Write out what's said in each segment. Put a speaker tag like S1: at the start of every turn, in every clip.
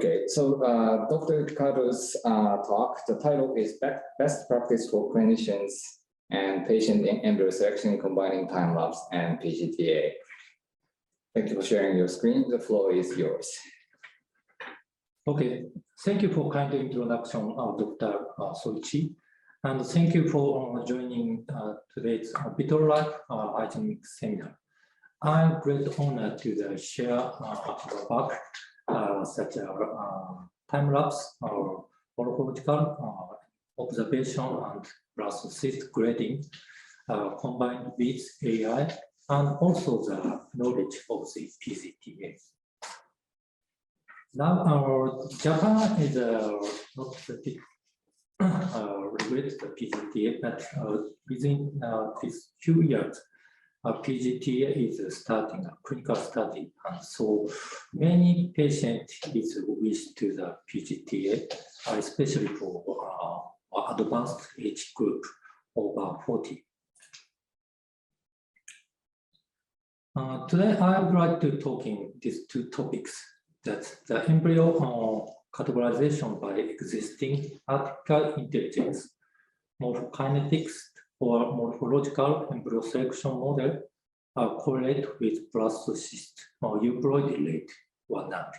S1: Okay, so Dr. Kato's talk, the title is Best Practice for Clinicians and Patient in Embryo Selection Combining Time-lapse and PGT-A. Thank you for sharing your screen. The floor is yours.
S2: Okay, thank you for kind introduction, Dr. Soichi, and thank you for joining today's Vitrolife Igenomix seminar. I'm great honor to share our work, such as time-lapse or morphological observation and blastocyst grading combined with AI and also the knowledge of the PGT-A. Now, Japan is not related to PGT-A, but within these few years, PGT-A is starting a clinical study, and so many patients is wish to the PGT-A, especially for advanced age group over 40. Today, I would like to talk in these two topics: that the embryo categorization by existing artificial intelligence, morphokinetics, or morphological embryo selection model correlate with blastocyst or euploid rate or not.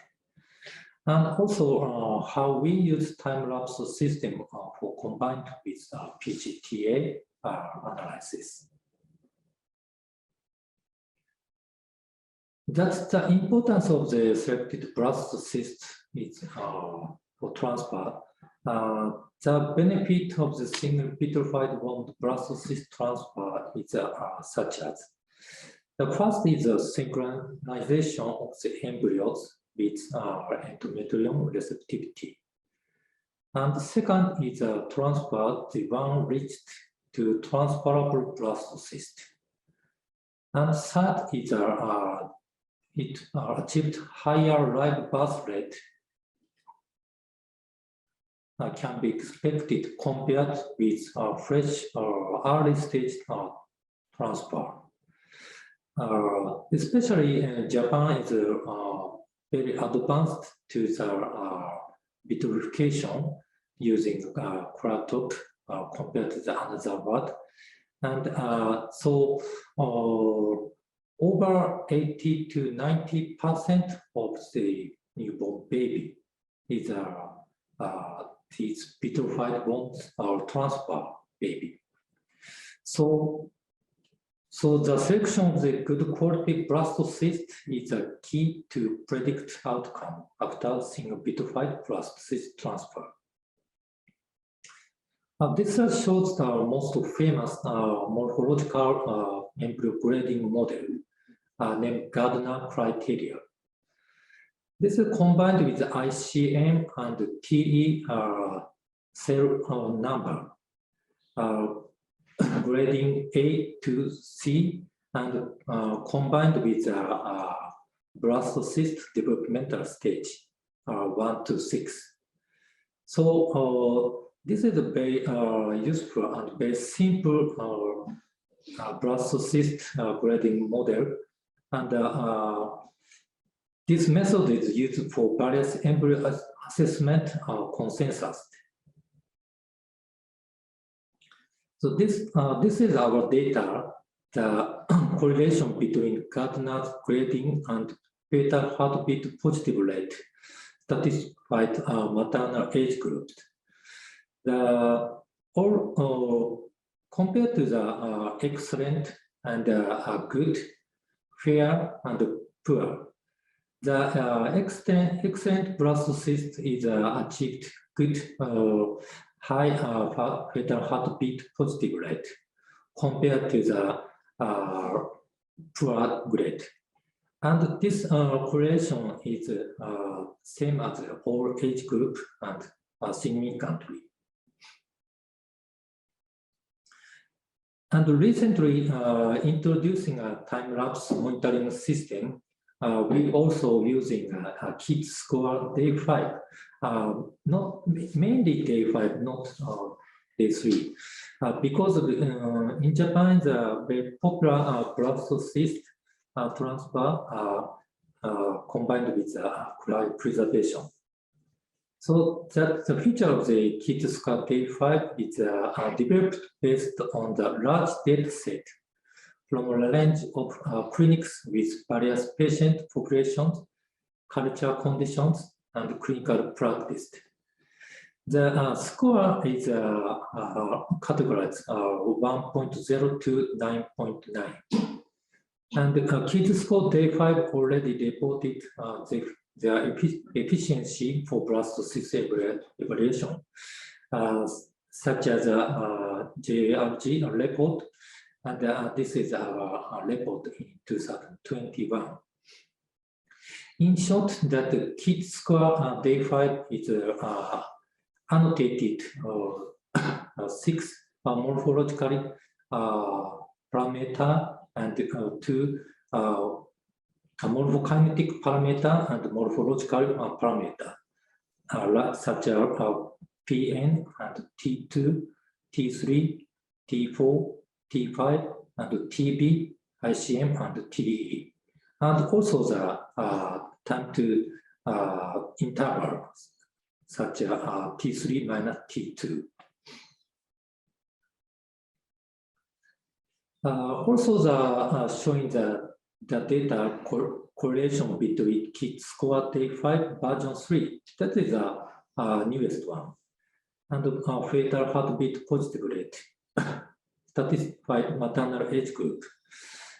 S2: And also how we use time-lapse system for combined with PGT-A analysis. That's the importance of the selected blastocyst is for transfer. The benefit of the single petrified bond blastocyst transfer is such as the first is the synchronization of the embryos with endometrium receptivity, and the second is a transfer the one reached to transferable blastocyst, and third is it achieved higher live birth rate can be expected compared with fresh or early stage transfer. Especially Japan is very advanced to the vitrification using KATO compared to the another word, and so over 80 to 90% of the newborn baby is these vitrified bonds or transfer baby. So the selection of the good quality blastocyst is a key to predict outcome after single vitrified blastocyst transfer. This shows the most famous morphological embryo grading model named Gardner criteria. This is combined with the ICM and TE cell number, grading A to C, and combined with blastocyst developmental stage 1 to 6. So this is a very useful and very simple blastocyst grading model, and this method is used for various embryo assessment consensus. So this is our data, the correlation between Gardner's grading and fetal heartbeat positive rate stratified maternal age groups. Compared to the excellent and good, fair, and poor, the excellent blastocyst is achieved good high fetal heartbeat positive rate compared to the poor grade. And this correlation is same as all age group and significantly. And recently introducing a time-lapse monitoring system, we also using a KIT score day 5, not mainly day 5, not day 3, because in Japan the very popular blastocyst transfer combined with cryopreservation. So that the feature of the KIT score day 5 is developed based on the large data set from a range of clinics with various patient populations, cultural conditions, and clinical practice. The score is categorized 1.0 to 9.9. And the KIT score day 5 already reported their efficiency for blast-cyst evaluation, such as JRG report, and this is our report in 2021. In short, that the KIT score day 5 is annotated 6 morphologically parameter and 2 morphokinetic parameter and morphological parameter, such as PN and T2, T3, T4, T5, and TB, ICM, and TE, and also the time to intervals, such as T3 minus T2. Also, showing the data correlation between KIT score day 5 version 3. That is the newest one. And fetal heartbeat positive rate, stratified maternal age group.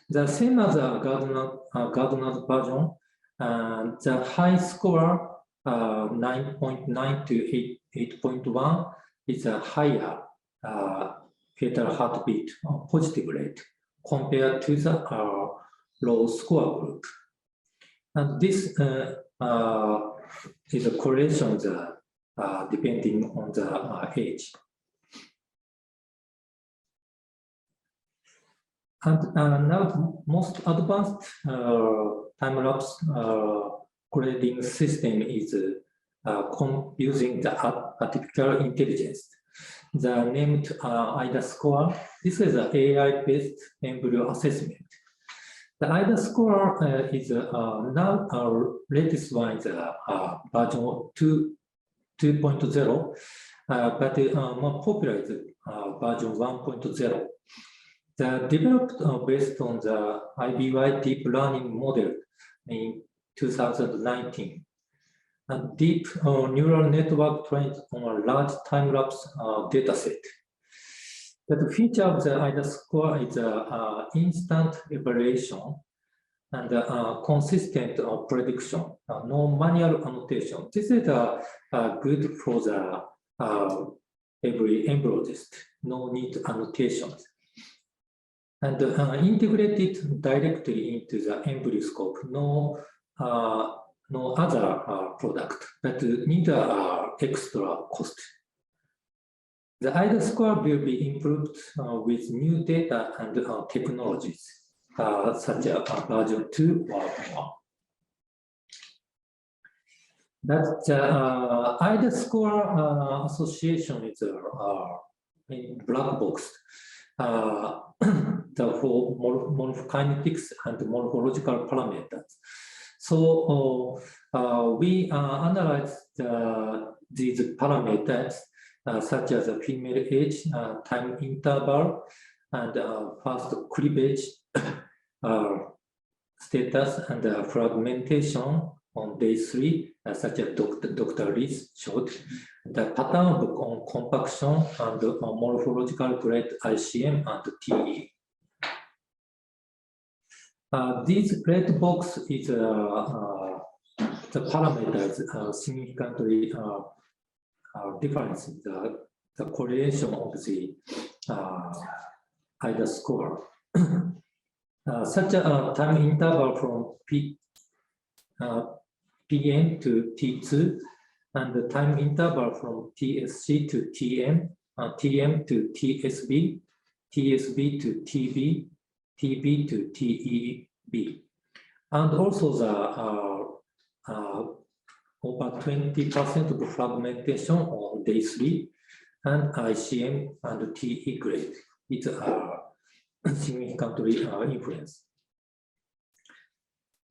S2: The same as Gardner's version, the high score 9.9 to 8.1 is a higher fetal heartbeat positive rate compared to the low score group. And this is a correlation depending on the age. And now the most advanced time-lapse grading system is using the artificial intelligence. The named IDA score. This is an AI-based embryo assessment. The IDA score is now our latest one is version 2.0, but more popular is version 1.0. The developed based on the IBY deep learning model in 2019. A deep neural network trained on a large time-lapse data set. The feature of the IDA score is instant evaluation and consistent prediction, no manual annotation. This is good for the every embryologist, no need annotations. And integrated directly into the EmbryoScope, no other product, but neither extra cost. The IDA score will be improved with new data and technologies, such as version 2 or more. That IDA score association is in black box. For morphokinetics and morphological parameters. So we analyze these parameters such as female age, time interval, and first cleavage status and fragmentation on day 3, such as Dr. Lee's showed. The pattern on compaction and morphological grade ICM and TE. This red box is the parameters significantly difference the correlation of the IDA score. Such a time interval from PN to T2 and the time interval from TSC to TM, TM to TSB, TSB to TB, TB to TEB. And also the over 20% of fragmentation on day 3 and ICM and TE grade. It's significantly influence.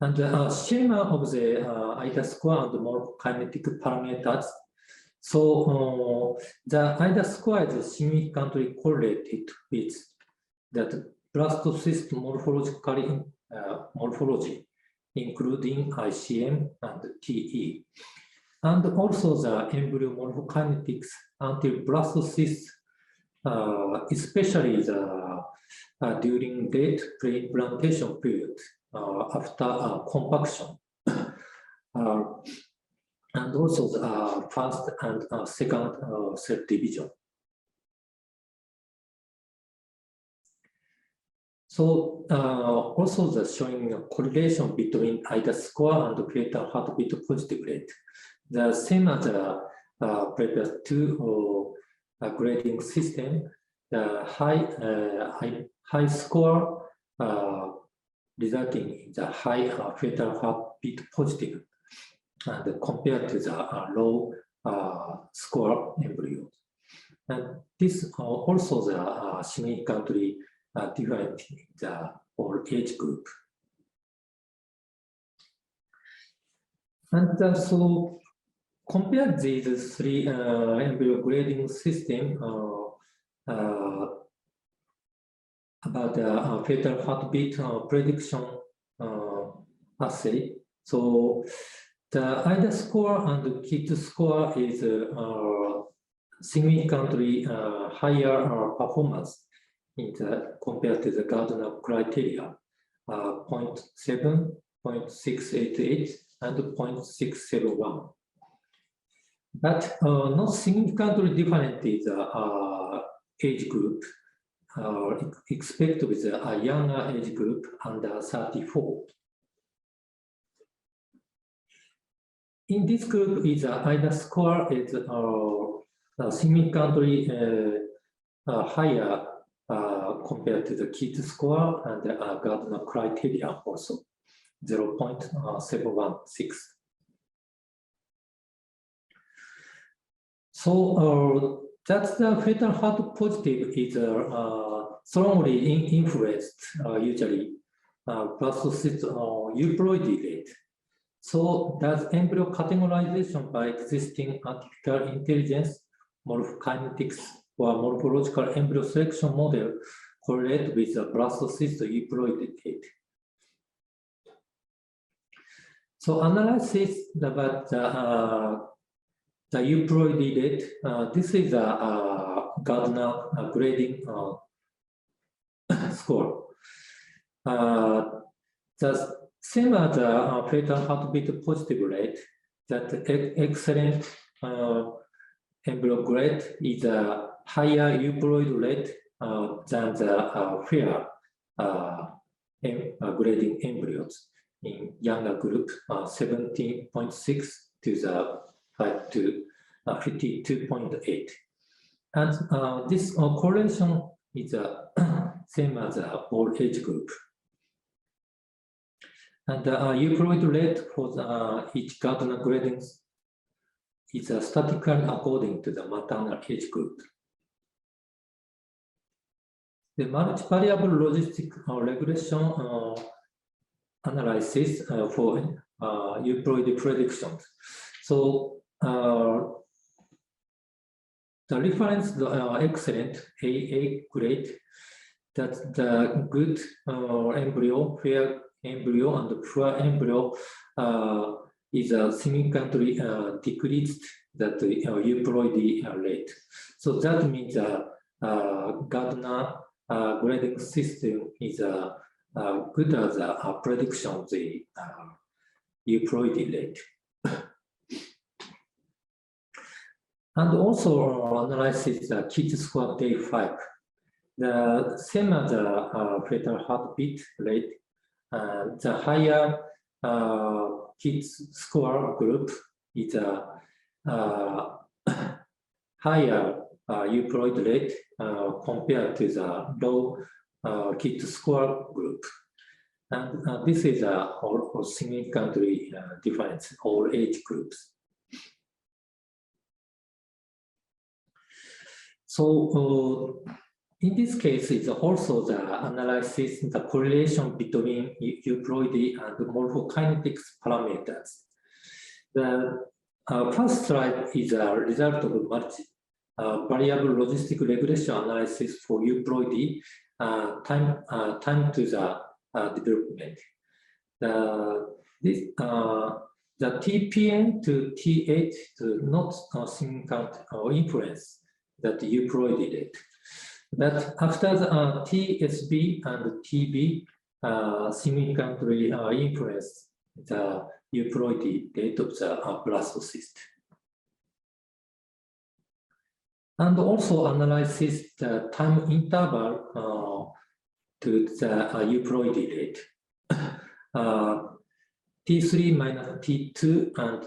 S2: And the schema of the IDA score and morphokinetic parameters So the IDA score is significantly correlated with that blastocyst morphology, including ICM and TE, and also the embryo morphokinetics until blastocyst, especially during late pre-implantation period after compaction. And also the first and second cell division. So also the showing a correlation between IDA score and fetal heartbeat positive rate. The same as the previous two grading system, the high score resulting in the high fetal heartbeat positive, and compared to the low score embryos. And this also the significantly different in the whole age group. And so compare these three embryo grading system about the fetal heartbeat prediction assay. So the IDA score and the KIT score is significantly higher performance in the, compared to the Gardner criteria, 0.7, 0.688, and 0.671. But not significantly different is the age group, expect with a younger age group under 34. In this group, is IDA score is significantly higher compared to the KIT score and Gardner criteria also, 0.716. So that's the fetal heart positive is strongly influenced usually blastocyst euploidy rate. So does embryo categorization by existing artificial intelligence, morphokinetics, or morphological embryo selection model correlate with the blastocyst euploidy rate? So analysis about the euploidy rate, this is a Gardner grading score. The same as the fetal heartbeat positive rate, that excellent embryo grade is a higher euploid rate than the fair grading embryos in younger group, 17.6 to the 5 to 52.8. And this correlation is same as all age group. And the euploid rate for each Gardner grading is statically according to the maternal age group. The multivariable logistic regression analysis for euploid predictions. So the reference, the excellent AA grade, that the good embryo, fair embryo, and the poor embryo is significantly decreased that euploidy rate. So that means Gardner grading system is good as a prediction of the euploidy rate. And also analysis the KIT score day 5. The same as the fetal heartbeat rate, the higher KIT score group is a higher euploid rate compared to the low KIT score group. And this is a significantly different all age groups. So in this case, it's also the analysis, the correlation between euploidy and morphokinetics parameters. The first slide is a result of variable logistic regression analysis for euploidy time to the development. The TPN to T8 do not significant influence that euploidy rate. But after the TSB and TB significantly influence the euploidy rate of the blastocyst. And also analyzes the time interval to the euploidy rate. T3 minus T2 and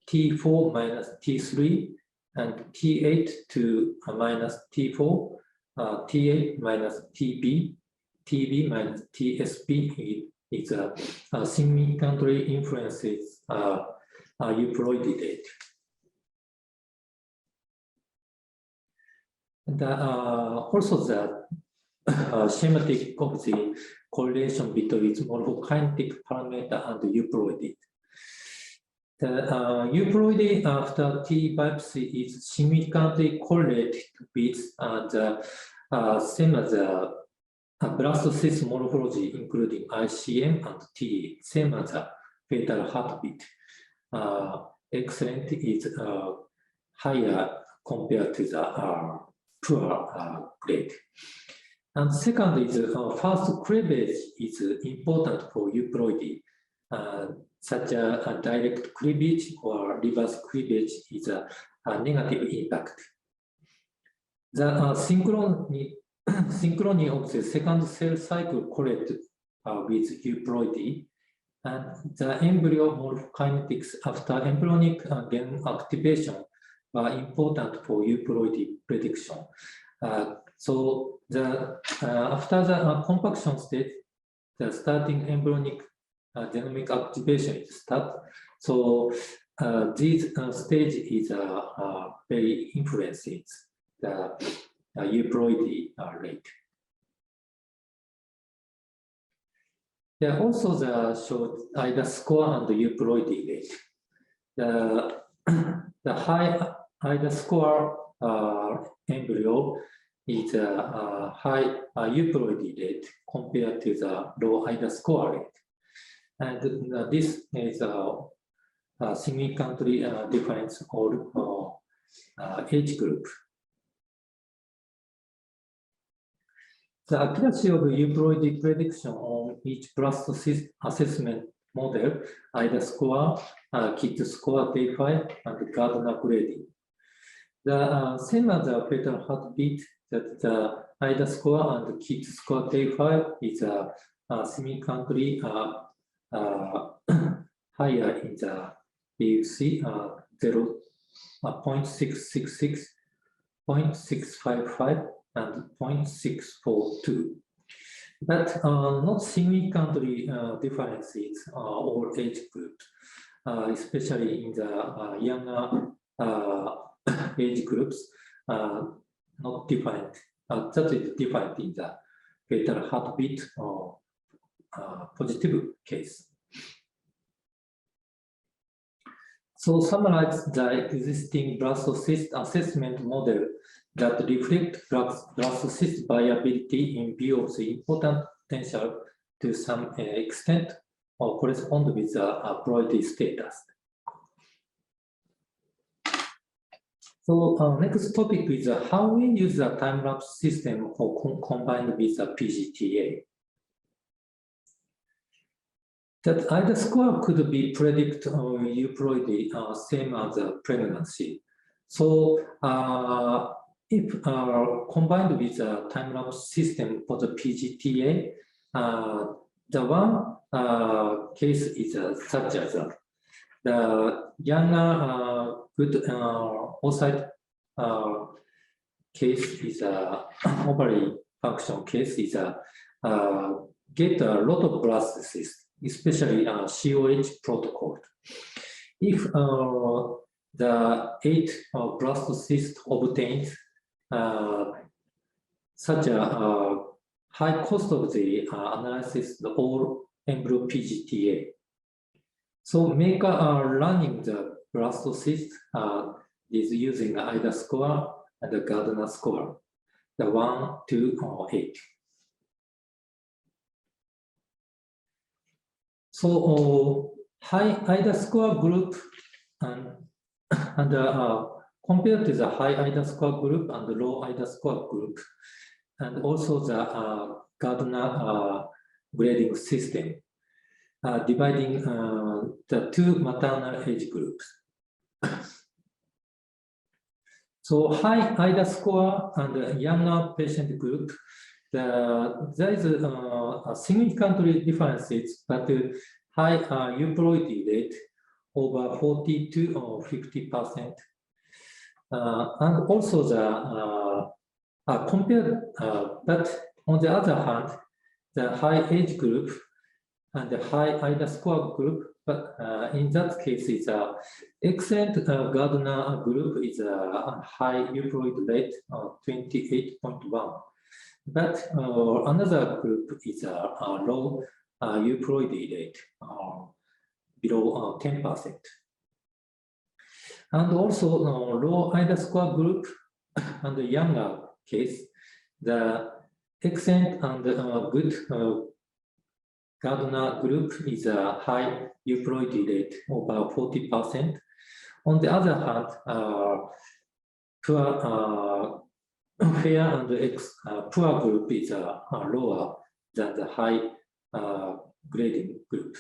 S2: T4 minus T3 and T8 to minus T4, T8 minus TB, TB minus TSB is significantly influences euploidy rate. And also the schematic of the correlation between morphokinetic parameter and euploidy. The euploidy after T biopsy is significantly correlated with the same as the blastocyst morphology, including ICM and T, same as the fetal heartbeat. Excellent is higher compared to the poor grade. And second is first cleavage is important for euploidy, such a direct cleavage or reverse cleavage is a negative impact. The synchrony of the second cell cycle correlates with euploidy, and the embryo morphokinetics after embryonic gain activation are important for euploidy prediction. So after the compaction stage, the starting embryonic genomic activation is start. So this stage is very influences the euploidy rate. There are also the short IDA score and the euploidy rate. The high IDA score embryo is a high euploidy rate compared to the low IDA score rate. And this is significantly difference or age group. The accuracy of euploidy prediction on each blastocyst assessment model, IDA score, KIT score, day 5, and Gardner grading. The same as the fetal heartbeat, that the IDA score and KIT score day 5 is significantly higher in the BUC 0.666, 0.655, and 0.642. But not significantly differences all age groups, especially in the younger age groups, not different. That is different in the fetal heartbeat or positive case. So summarize the existing blastocyst assessment model that reflect blastocyst viability in view of the important potential to some extent or correspond with the priority status. So next topic is how we use the time-lapse system for combined with the PGT-A. That IDA score could be predict euploidy same as pregnancy. So if combined with a time-lapse system for the PGT-A, the one case is such as the younger good oocyte case is ovary function case is get a lot of blastocysts, especially COH protocol. If the 8 blastocyst obtained such a high cost of the analysis, the all embryo PGT-A. So make running the blastocyst is using either score and the Gardner score, the 1, 2, or 8. So high IDA score group and compared to the high IDA score group and the low IDA score group, and also the Gardner grading system, dividing the two maternal age groups. So high IDA score and younger patient group, there is a significantly differences, but high euploidy rate over 42 or 50%. And also the compared, but on the other hand, the high age group and the high IDA score group, but in that case, it's a excellent Gardner group is a high euploid rate of 28.1. But another group is a low euploidy rate, below 10%. And also low IDA score group and the younger case, the excellent and good Gardner group is a high euploidy rate, over 40%. On the other hand, fair and poor group is lower than the high grading group.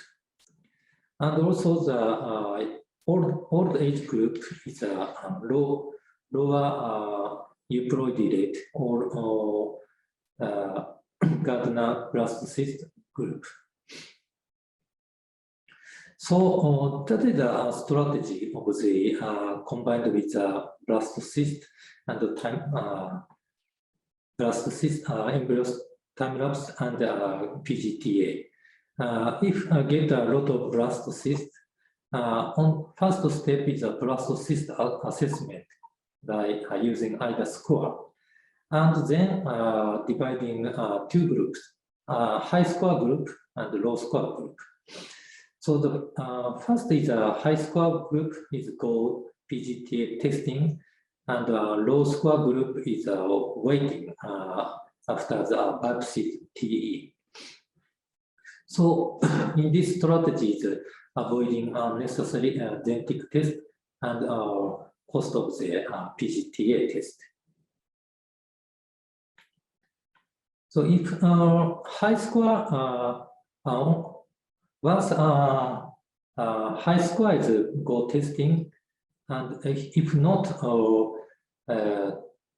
S2: And also the old age group is a lower euploidy rate or Gardner blastocyst group. So that is a strategy of the combined with the blastocyst and the blastocyst embryos time-lapse and PGT-A. If I get a lot of blastocyst, on first step is a blastocyst assessment by using IDA score, and then dividing two groups, high score group and low score group. So the first is a high score group is called PGT-A testing, and low score group is waiting after the biopsy TE. So in this strategy is avoiding unnecessary genetic test and cost of the PGT-A test. So if high score, once high score is go testing, and if not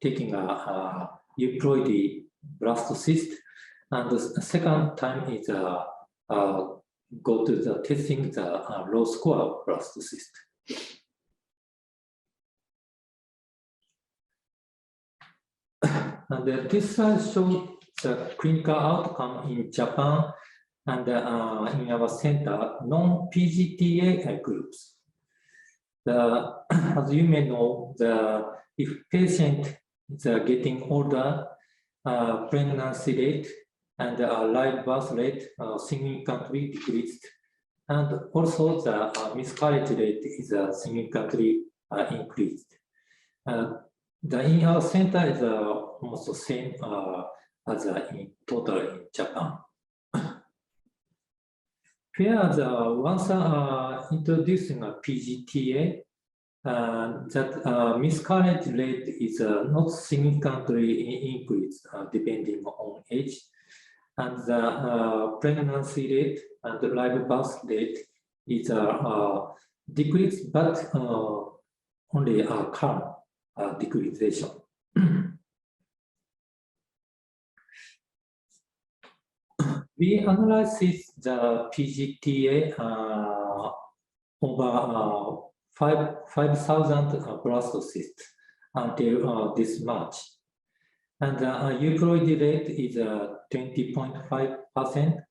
S2: taking a euploidy blastocyst, and the second time is go to the testing the low score blastocyst. And this slide shows the clinical outcome in Japan and in our center, non-PGT-A groups. As you may know, if patient is getting older, pregnancy rate and live birth rate significantly decreased, and also the miscarriage rate is significantly increased. In our center is almost the same as in total in Japan. Whereas once introducing a PGT-A, that miscarriage rate is not significantly increased depending on age, and the pregnancy rate and the live birth rate is decreased, but only a calm decreasation. We analyzed the PGT-A over 5,000 blastocysts until this March. And the euploidy rate is 20.5%,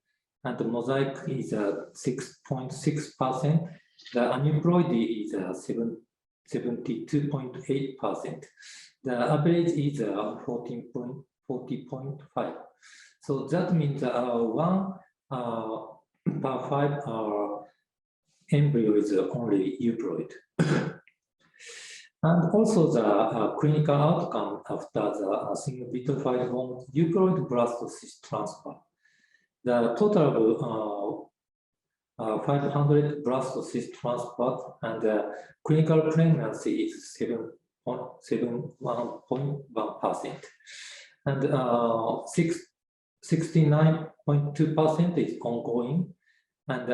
S2: and the mosaic is 6.6%. The aneuploidy is 72.8%. The average is 40.5. So that means 1 per 5 embryo is only euploid. And also the clinical outcome after the single vitrified bond euploid blastocyst transfer. The total of 500 blastocyst transport and clinical pregnancy is 7.1%. And 69.2% is ongoing, and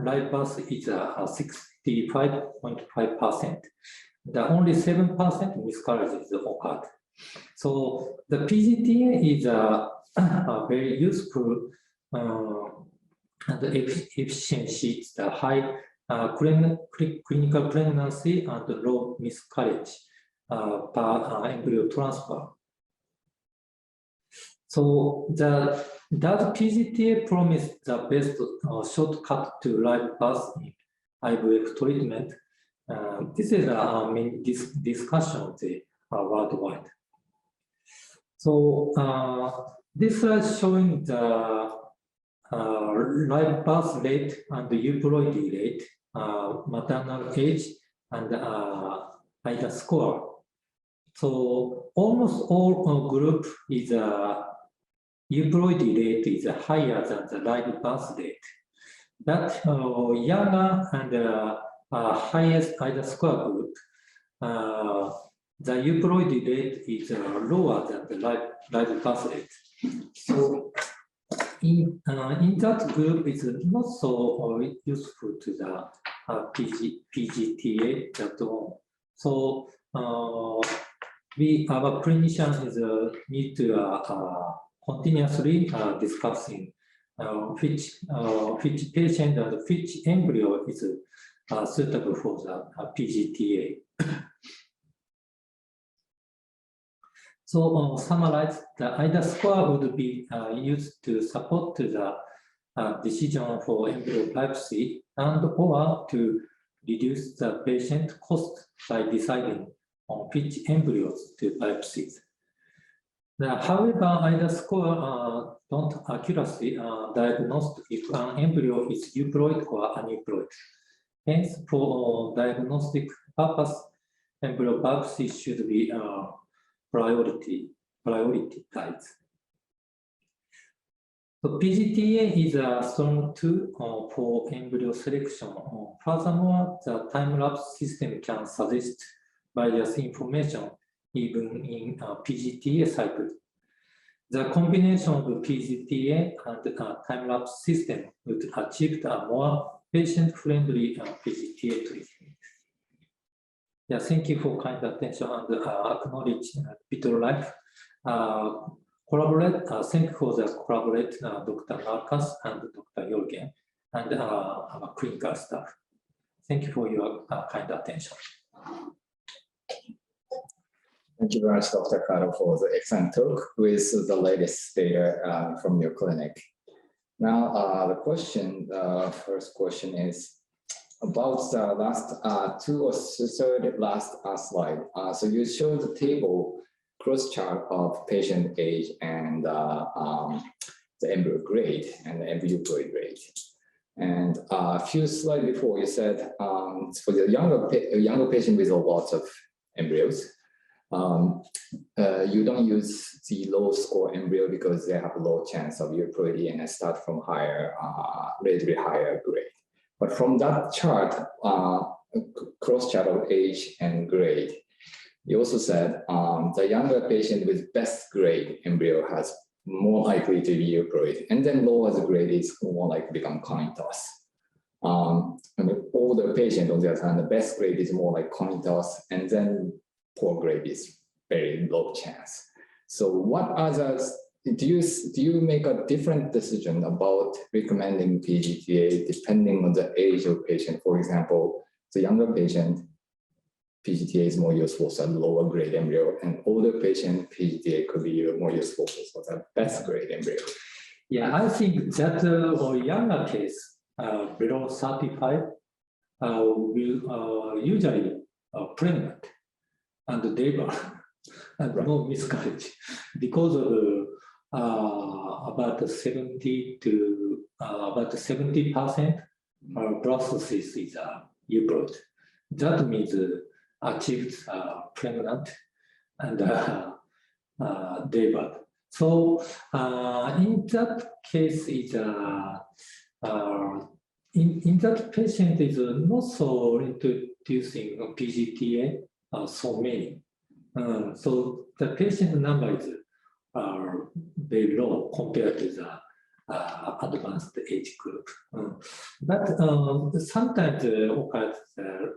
S2: live birth is 65.5%. The only 7% miscarriages occurred. So the PGT-A is a very useful and efficiency, the high clinical pregnancy and low miscarriage per embryo transfer. So does PGT-A promise the best shortcut to live birth in IVF treatment? This is a main discussion worldwide. So this is showing the live birth rate and the euploidy rate, maternal age, and IDA score. So almost all group is euploidy rate is higher than the live birth rate. That younger and highest IDA score group, the euploidy rate is lower than the live birth rate. So in that group, it's not so useful to the PGT-A at all. So our clinicians need to continuously discussing which patient and which embryo is suitable for the PGT-A. So summarize, the IDA score would be used to support the decision for embryo biopsy and or to reduce the patient cost by deciding on which embryos to biopsy. However, IDA score don't accurately diagnose if an embryo is euploid or aneuploid. Hence, for diagnostic purpose, embryo biopsy should be prioritized. So PGT-A is a strong tool for embryo selection. Furthermore, the time-lapse system can suggest bias information even in PGT-A cycle. The combination of PGT-A and time-lapse system would achieve a more patient-friendly PGT-A treatment. Yeah, thank you for kind attention and acknowledge Vitrolife. Thank you for the collaborate Dr. Marcus and Dr. Jorgen and our clinical staff. Thank you for your kind attention.
S1: Thank you very much, Dr. Kato, for the excellent talk with the latest data from your clinic. Now, the first question is about the last last slide. So you showed the table cross chart of patient age and the embryo grade and the embryo grade rate. And a few slides before, you said for the younger patient with a lot of embryos, you don't use the low score embryo because they have a low chance of euploidy and start from higher, relatively higher grade. But from that chart, cross chart of age and grade, you also said the younger patient with best grade embryo has more likely to be euploid, and then lower the grade is more likely to become coin toss. And the older patient, on the other hand, the best grade is more like coin toss, and then poor grade is very low chance. So what others, do you make a different decision about recommending PGT-A depending on the age of patient? For example, the younger patient, PGT-A is more useful for a lower grade embryo, and older patient, PGT-A could be more useful for the best grade embryo.
S2: Yeah, I think that for younger case, below 35 will usually pregnant and deliver and no miscarriage because of about 70% blastocyst is eukaryote. That means achieved pregnant and delivered. So in that case, in that patient is not so introducing PGT-A so many. So the patient number is very low compared to the advanced age group. But sometimes occurs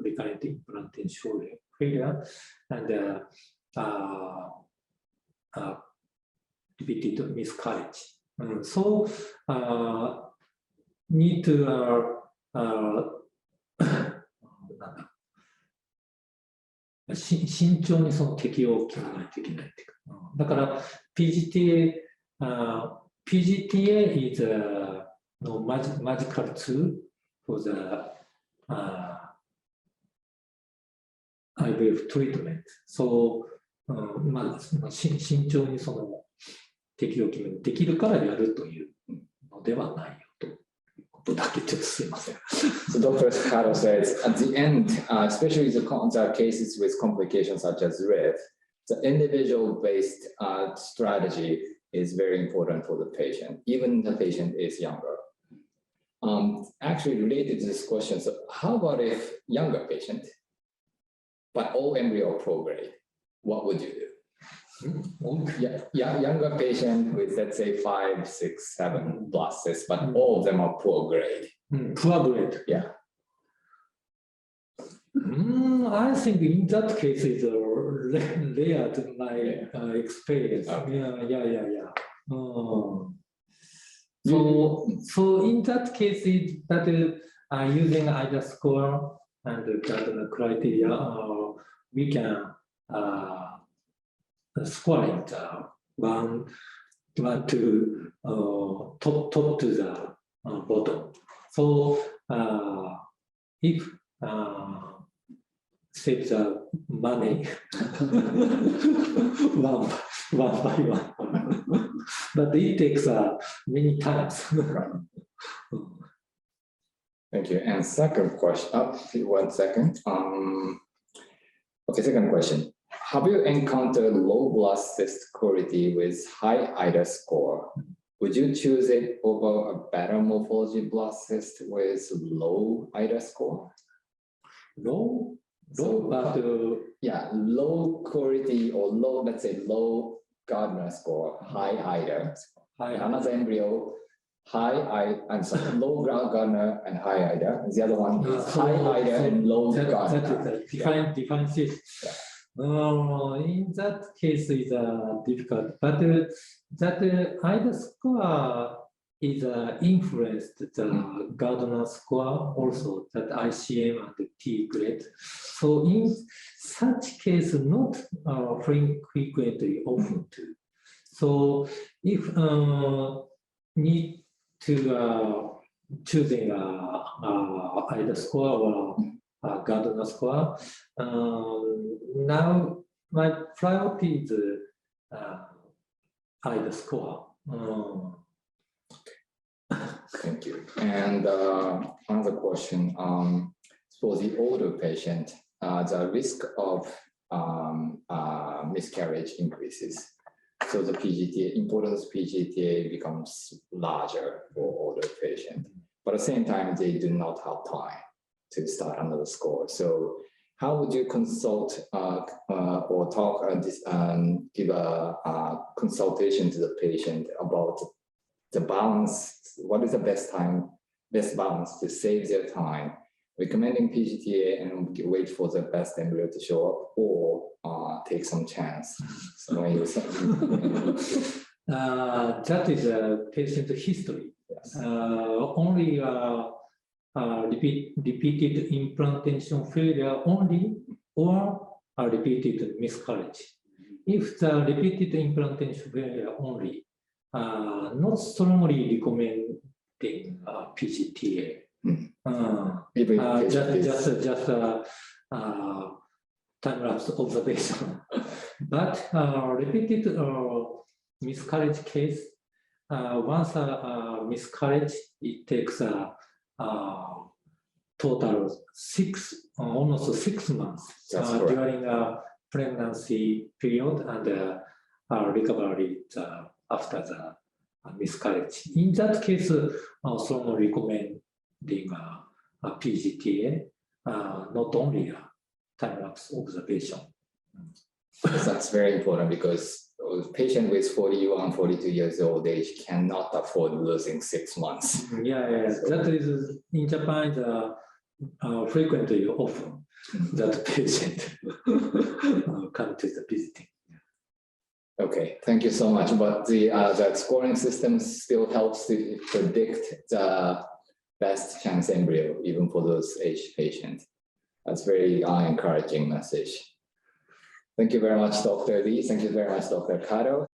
S2: recurrent implantation failure and repeated miscarriage. So need to 慎重にその適用を決めないといけないっていうか。だから PGT-A is no magical tool for the IVF treatment. So まあ慎重にその適用を決めるできるからやるというのではないよということだけちょっとすいません。
S1: So Dr. Kato says at the end, especially the cases with complications such as RIF, the individual-based strategy is very important for the patient, even the patient is younger. Actually related to this question, so how about if younger patient, but all embryo pro-grade, what would you do? Yeah, younger patient with, let's say, 5, 6, 7 blastocysts, but all of them are poor grade.
S2: Poor grade.
S1: Yeah.
S2: I think in that case is rare to my experience.
S1: Okay.
S2: Yeah. So in that case, that using either score and the criteria, we can score it one to top to the bottom. So if save the money one by one, but it takes many times.
S1: Thank you. And second question, 1 second. Okay, second question. Have you encountered low blastocyst quality with high IDA score? Would you choose it over a better morphology blastocyst with low IDA score?
S2: Low, but
S1: yeah, low quality or low, let's say low Gardner score, high IDA. Another embryo, I'm sorry, low Gardner and high IDA. The other one is high IDA and low Gardner.
S2: That differentiation. In that case, is difficult, but that IDA score is influenced the Gardner score also, that ICM and the T grade. So in such case, not frequently, often too. So if need to choosing IDA score or Gardner score, now my priority is IDA score.
S1: Thank you. And another question, for the older patient, the risk of miscarriage increases. So the PGT-A, importance of PGT-A becomes larger for older patient. But at the same time, they do not have time to start another score. So how would you consult or talk give a consultation to the patient about the balance? What is the best balance to save their time, recommending PGT-A and wait for the best embryo to show up, or take some chance? So
S2: that is a patient history.
S1: Yes.
S2: Only repeated implantation failure only, or a repeated miscarriage. If the repeated implantation failure only, not strongly recommending PGT-A. Just time-lapse observation. But repeated miscarriage case, once a miscarriage, it takes total almost 6 months during a pregnancy period and recovery after the miscarriage. In that case, strongly recommending a PGT-A, not only a time-lapse observation.
S1: That's very important because a patient with 41, 42 years old age cannot afford losing 6 months.
S2: Yeah, that is in Japan, frequently, often that patient come to the visiting.
S1: Okay, thank you so much. But the scoring system still helps to predict the best chance embryo, even for those age patients. That's very encouraging message. Thank you very much, Dr. Lee. Thank you very much, Dr. Kato.